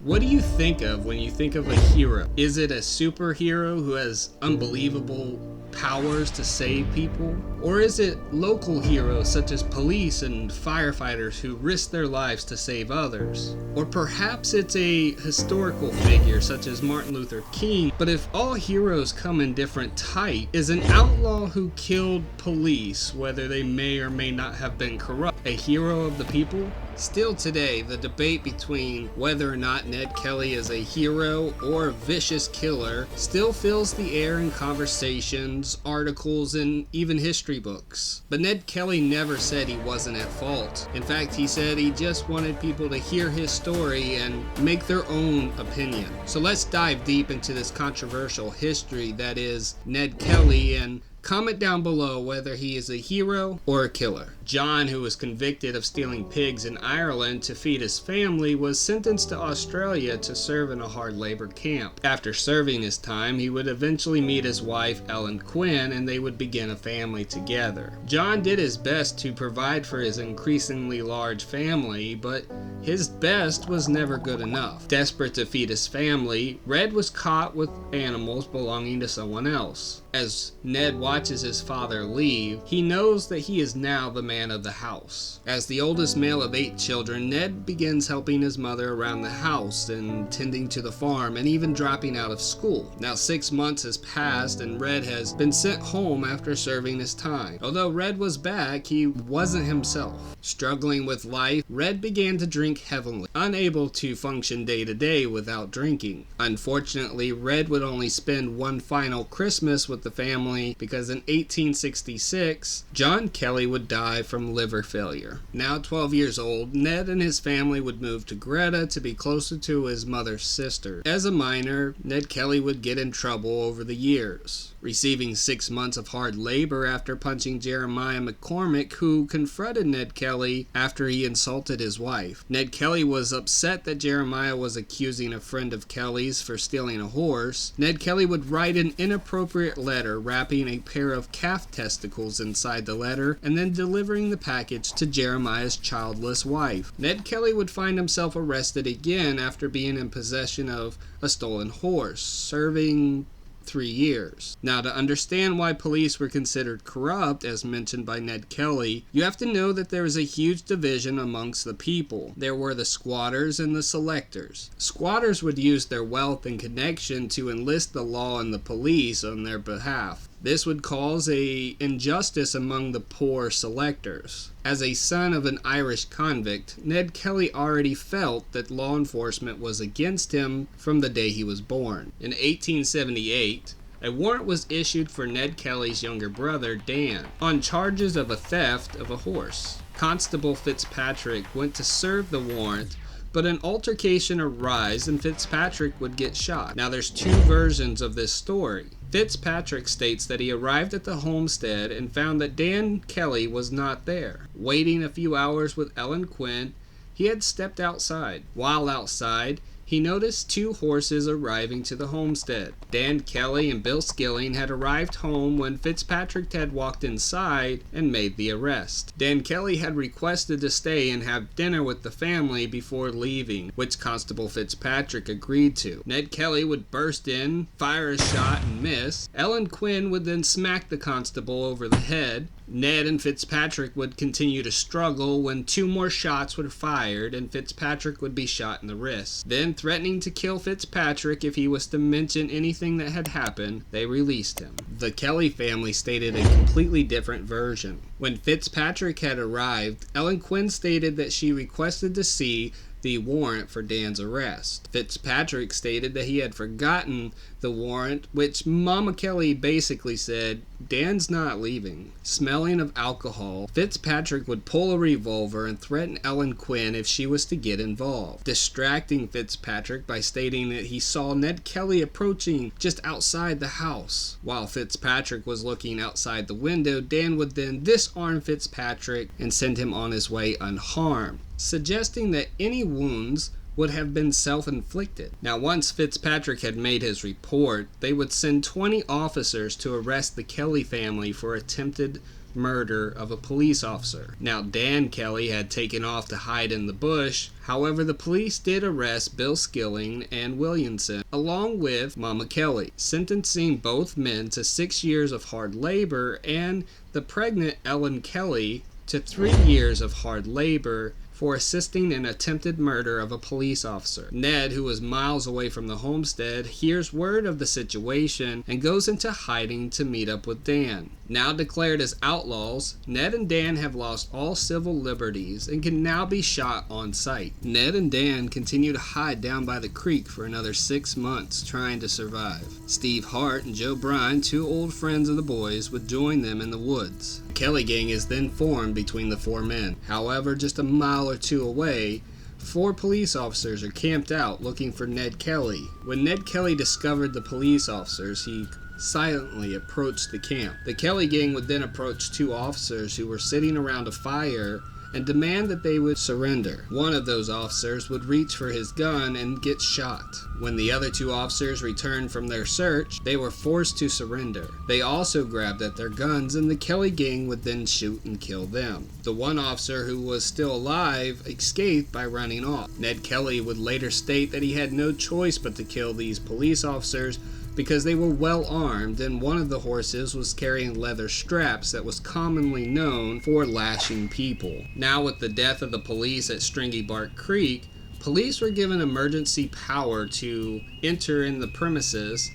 What do you think of when you think of a hero? Is it a superhero who has unbelievable powers to save people? Or is it local heroes such as police and firefighters who risk their lives to save others? Or perhaps it's a historical figure such as Martin Luther King. But if all heroes come in different types, is an outlaw who killed police, whether they may or may not have been corrupt, a hero of the people? Still today, the debate between whether or not Ned Kelly is a hero or a vicious killer still fills the air in conversations, articles, and even history books. But Ned Kelly never said he wasn't at fault. In fact, he said he just wanted people to hear his story and make their own opinion. So let's dive deep into this controversial history that is Ned Kelly, and comment down below whether he is a hero or a killer. John, who was convicted of stealing pigs in Ireland to feed his family, was sentenced to Australia to serve in a hard labor camp. After serving his time, he would eventually meet his wife, Ellen Quinn, and they would begin a family together. John did his best to provide for his increasingly large family, but his best was never good enough. Desperate to feed his family, Red was caught with animals belonging to someone else. As Ned watches his father leave, he knows that he is now the man of the house. As the oldest male of 8 children, Ned begins helping his mother around the house and tending to the farm and even dropping out of school. Now 6 months has passed and Red has been sent home after serving his time. Although Red was back, he wasn't himself. Struggling with life, Red began to drink heavily, unable to function day to day without drinking. Unfortunately, Red would only spend one final Christmas with the family because in 1866, John Kelly would die from liver failure. Now 12 years old, Ned and his family would move to Greta to be closer to his mother's sister. As a minor, Ned Kelly would get in trouble over the years, receiving 6 months of hard labor after punching Jeremiah McCormick, who confronted Ned Kelly after he insulted his wife. Ned Kelly was upset that Jeremiah was accusing a friend of Kelly's for stealing a horse. Ned Kelly would write an inappropriate letter wrapping a pair of calf testicles inside the letter and then delivering the package to Jeremiah's childless wife. Ned Kelly would find himself arrested again after being in possession of a stolen horse, serving 3 years. Now, to understand why police were considered corrupt, as mentioned by Ned Kelly, you have to know that there was a huge division amongst the people. There were the squatters and the selectors. Squatters would use their wealth and connection to enlist the law and the police on their behalf. This would cause an injustice among the poor selectors. As a son of an Irish convict, Ned Kelly already felt that law enforcement was against him from the day he was born. In 1878, a warrant was issued for Ned Kelly's younger brother, Dan, on charges of a theft of a horse. Constable Fitzpatrick went to serve the warrant, but an altercation arose and Fitzpatrick would get shot. Now there's 2 versions of this story. Fitzpatrick states that he arrived at the homestead and found that Dan Kelly was not there. Waiting a few hours with Ellen Quinn, he had stepped outside. While outside, he noticed 2 horses arriving to the homestead. Dan Kelly and Bill Skilling had arrived home when Fitzpatrick had walked inside and made the arrest. Dan Kelly had requested to stay and have dinner with the family before leaving, which Constable Fitzpatrick agreed to. Ned Kelly would burst in, fire a shot and miss. Ellen Quinn would then smack the constable over the head. Ned and Fitzpatrick would continue to struggle when 2 more shots were fired and Fitzpatrick would be shot in the wrist. Then, threatening to kill Fitzpatrick if he was to mention anything that had happened, they released him. The Kelly family stated a completely different version. When Fitzpatrick had arrived, Ellen Quinn stated that she requested to see the warrant for Dan's arrest. Fitzpatrick stated that he had forgotten the warrant, which Mama Kelly basically said, "Dan's not leaving." Smelling of alcohol, Fitzpatrick would pull a revolver and threaten Ellen Quinn if she was to get involved, distracting Fitzpatrick by stating that he saw Ned Kelly approaching just outside the house. While Fitzpatrick was looking outside the window, Dan would then disarm Fitzpatrick and send him on his way unharmed, suggesting that any wounds would have been self-inflicted. Now, once Fitzpatrick had made his report, they would send 20 officers to arrest the Kelly family for attempted murder of a police officer. Now, Dan Kelly had taken off to hide in the bush. However, the police did arrest Bill Skilling and Williamson, along with Mama Kelly, sentencing both men to 6 years of hard labor and the pregnant Ellen Kelly to 3 years of hard labor for assisting in attempted murder of a police officer. Ned, who was miles away from the homestead, hears word of the situation and goes into hiding to meet up with Dan. Now declared as outlaws, Ned and Dan have lost all civil liberties and can now be shot on sight. Ned and Dan continue to hide down by the creek for another 6 months, trying to survive. Steve Hart and Joe Bryan, 2 old friends of the boys, would join them in the woods. The Kelly gang is then formed between the 4 men. However, just a mile or 2 away, 4 police officers are camped out looking for Ned Kelly. When Ned Kelly discovered the police officers, he silently approached the camp. The Kelly gang would then approach 2 officers who were sitting around a fire and demand that they would surrender. One of those officers would reach for his gun and get shot. When the other 2 officers returned from their search, they were forced to surrender. They also grabbed at their guns, and the Kelly gang would then shoot and kill them. The one officer who was still alive escaped by running off. Ned Kelly would later state that he had no choice but to kill these police officers because they were well armed, and one of the horses was carrying leather straps that was commonly known for lashing people. Now, with the death of the police at Stringy Bark Creek, police were given emergency power to enter in the premises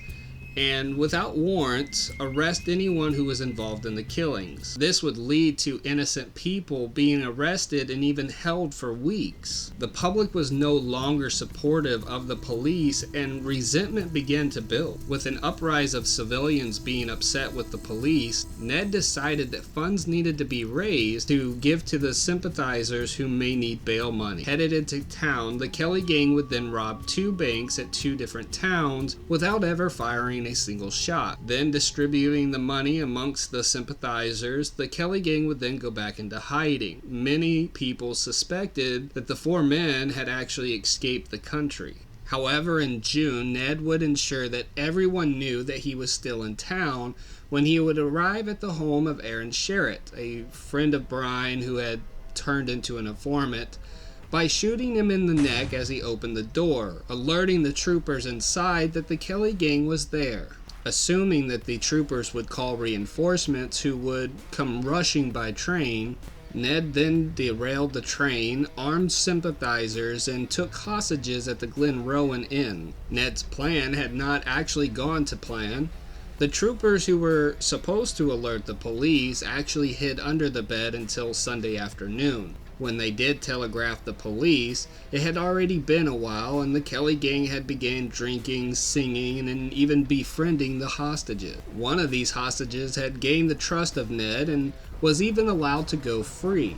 and, without warrant, arrest anyone who was involved in the killings. This would lead to innocent people being arrested and even held for weeks. The public was no longer supportive of the police, and resentment began to build. With an uprise of civilians being upset with the police, Ned decided that funds needed to be raised to give to the sympathizers who may need bail money. Headed into town, the Kelly gang would then rob 2 banks at 2 different towns without ever firing a single shot. Then, distributing the money amongst the sympathizers, the Kelly gang would then go back into hiding. Many people suspected that the 4 men had actually escaped the country. However, in June, Ned would ensure that everyone knew that he was still in town when he would arrive at the home of Aaron Sherritt, a friend of Brian who had turned into an informant, by shooting him in the neck as he opened the door, alerting the troopers inside that the Kelly gang was there. Assuming that the troopers would call reinforcements who would come rushing by train, Ned then derailed the train, armed sympathizers, and took hostages at the Glen Rowan Inn. Ned's plan had not actually gone to plan. The troopers who were supposed to alert the police actually hid under the bed until Sunday afternoon. When they did telegraph the police, it had already been a while, and the Kelly gang had begun drinking, singing, and even befriending the hostages. One of these hostages had gained the trust of Ned and was even allowed to go free.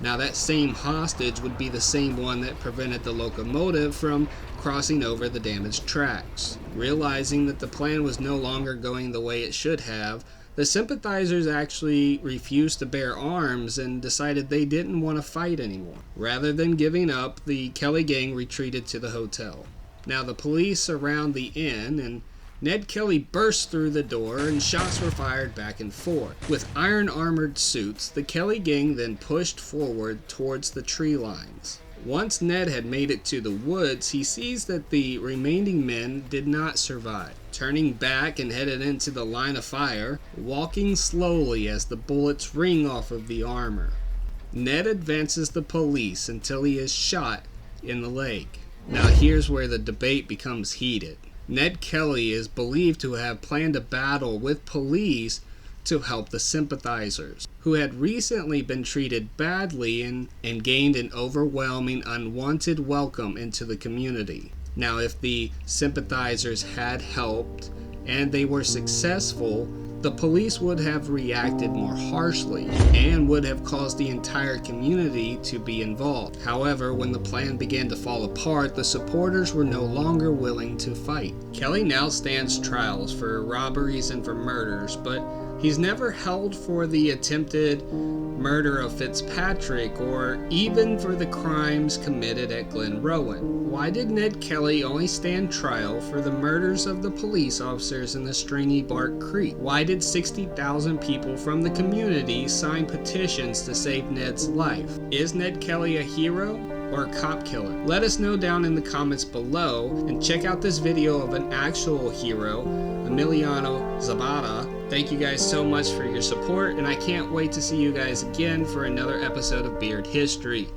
Now, that same hostage would be the same one that prevented the locomotive from crossing over the damaged tracks. Realizing that the plan was no longer going the way it should have, the sympathizers actually refused to bear arms and decided they didn't want to fight anymore. Rather than giving up, the Kelly gang retreated to the hotel. Now, the police surround the inn, and Ned Kelly burst through the door and shots were fired back and forth. With iron-armored suits, the Kelly gang then pushed forward towards the tree lines. Once Ned had made it to the woods, he sees that the remaining men did not survive. Turning back and headed into the line of fire, walking slowly as the bullets ring off of the armor. Ned advances the police until he is shot in the leg. Now here's where the debate becomes heated. Ned Kelly is believed to have planned a battle with police to help the sympathizers, who had recently been treated badly and gained an overwhelming unwanted welcome into the community. Now, if the sympathizers had helped and they were successful, the police would have reacted more harshly and would have caused the entire community to be involved. However, when the plan began to fall apart, the supporters were no longer willing to fight. Kelly now stands trials for robberies and for murders, but He's never held for the attempted murder of Fitzpatrick or even for the crimes committed at Glen Rowan. Why did Ned Kelly only stand trial for the murders of the police officers in the Stringy Bark Creek? Why did 60,000 people from the community sign petitions to save Ned's life? Is Ned Kelly a hero or a cop killer? Let us know down in the comments below, and check out this video of an actual hero, Emiliano Zapata. Thank you guys so much for your support, and I can't wait to see you guys again for another episode of Beard History.